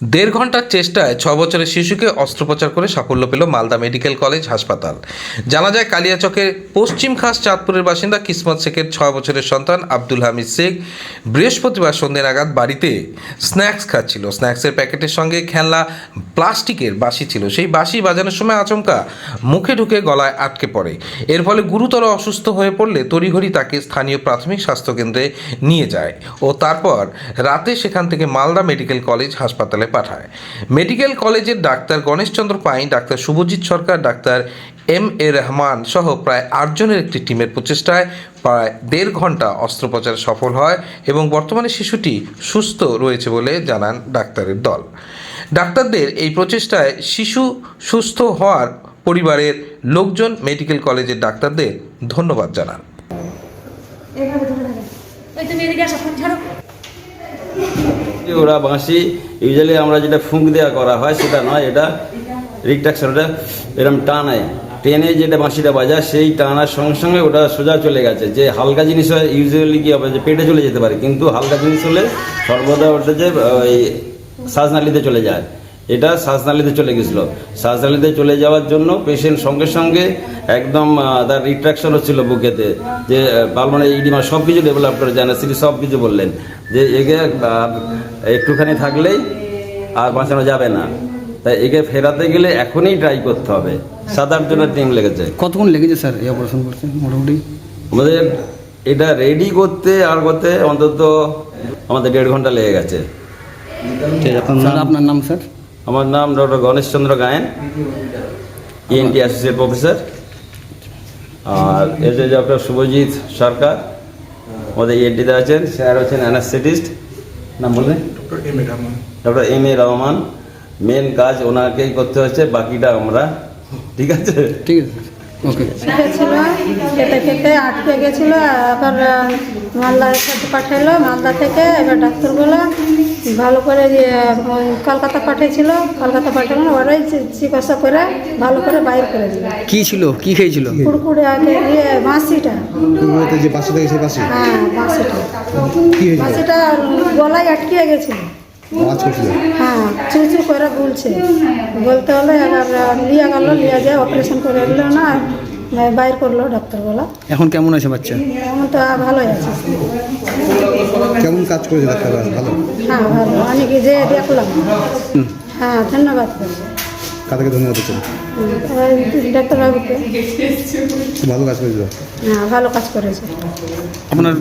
দেড় ঘন্টার চেষ্টায় 6 বছরের শিশুকে অস্ত্রোপচার করে সাফল্য পেল মালদা মেডিকেল কলেজ হাসপাতাল। জানা যায়, কালিয়াচকের পশ্চিম খাস চাঁদপুরের বাসিন্দা কিসমত শেখের 6 বছরের সন্তান আব্দুল হামিদ শেখ বৃহস্পতিবার সন্ধ্যে নাগাদ বাড়িতে স্ন্যাক্স খাচ্ছিল। স্ন্যাক্সের প্যাকেটের সঙ্গে খেলনা প্লাস্টিকের বাঁশি ছিল। সেই বাঁশি বাজানোর সময় আচমকা মুখে ঢুকে গলায় আটকে পড়ে। এর ফলে গুরুতর অসুস্থ হয়ে পড়লে তড়িঘড়ি তাকে স্থানীয় প্রাথমিক স্বাস্থ্যকেন্দ্রে নিয়ে যায় ও তারপর রাতে সেখান থেকে মালদা মেডিকেল কলেজ হাসপাতালে পাঠায়। মেডিকেল কলেজের doctor Ganeshchandra Pain, doctor Subhajit Sarkar, doctor M A. Rahman সহ প্রায় 8 জনের একটি টিমের প্রচেষ্টায় প্রায় দেড় ঘন্টা অস্ত্রোপচার সফল হয় এবং বর্তমানে শিশুটি সুস্থ রয়েছে বলে জানান ডাক্তারের দল। ডাক্তারদের এই প্রচেষ্টায় শিশু সুস্থ হওয়ার পরিবারের লোকজন মেডিকেল কলেজের ডাক্তারদের ধন্যবাদ জানান। ওরা বাঁশি ইউজুয়ালি আমরা যেটা ফুঁক দেওয়া করা হয় সেটা নয়, এটা রিট্রাকশনটা এরকম টানায়, টেনে যেটা বাঁশিটা বাজায় সেই টানার সঙ্গে সঙ্গে ওটা সোজা চলে গেছে। যে হালকা জিনিস হয় ইউজুয়ালি কী হবে যে পেটে চলে যেতে পারে, কিন্তু হালকা জিনিস হলে সর্বদা ওটা যে ওই শ্বাসনালীতে চলে যায়। এটা শ্বাসনালীতে চলে গেছিলো। শ্বাসনালীতে চলে যাওয়ার জন্য পেশেন্ট সঙ্গে সঙ্গে একদম তার রিট্রাকশন হচ্ছিল বুকেতে, যে পালমোনারি ইডিমা সব কিছু ডেভেলপ করে যায় না, সেটি সব কিছু বললেন যে একে একটুখানি থাকলেই আর বাঁচানো যাবে না, তাই একে ফেরাতে গেলে এখনই ট্রাই করতে হবে। 7-8 জনের টিম লেগেছে। কতক্ষণ লেগেছে স্যার এই অপারেশন করতে? মোটামুটি আমাদের এটা রেডি করতে অন্তত আমাদের 1.5 ঘন্টা লেগে গেছে। আপনার নাম স্যার? আমার নাম doctor Ganeshchandra Gayen, ENT associate professor. আর এস এ ডক্টর শুভজিৎ সরকার আমাদের ENT-তে আছেন। স্যার হচ্ছেন অ্যানাস্থেটিস্ট, নাম বললেন ডক্টর M.A. রহমান। মেন কাজ ওনাকেই করতে হচ্ছে, বাকিটা আমরা। ঠিক আছে, ঠিক আছে, ওকে। ছিল খেতে খেতে আটকে গেছিল, আবার মালদার সাথে পাঠাইলো। মালদা থেকে এবার ডাক্তারগুলো ভালো করে কলকাতা পাঠিয়েছিল। কলকাতা পাঠানো ওরাই চিকিৎসা করে ভালো করে বাইর করে দিল। কি ছিল, কি খেয়েছিল? কুড়কুড়ে আগে বাঁশিটা, যে বাসে থাকে সেই বাসে হ্যাঁ বাঁশিটা, কি হয়েছিল? বাঁশিটা গলায় আটকে গেছিল। আওয়াজ করছিল? হ্যাঁ, চুচু করে বলছে, বলতে হলে এবার লিয়া গেল, লিয়া যায় অপারেশন করে এল না, বাইর করলো ডাক্তারগুলো। এখন কেমন আছে বাচ্চা? এখন তো ভালোই আছে। কেমন কাজ করেছে ডাক্তাররা? ভালো? হ্যাঁ ভালো, অনেকে যে দেখলাম। হ্যাঁ, ধন্যবাদ। কাদেরকে ধন্যবাদ দিচ্ছেন? ডাক্তারবাবুকে। ভালো কাজ করেছিল? হ্যাঁ, ভালো কাজ করেছে। আপনার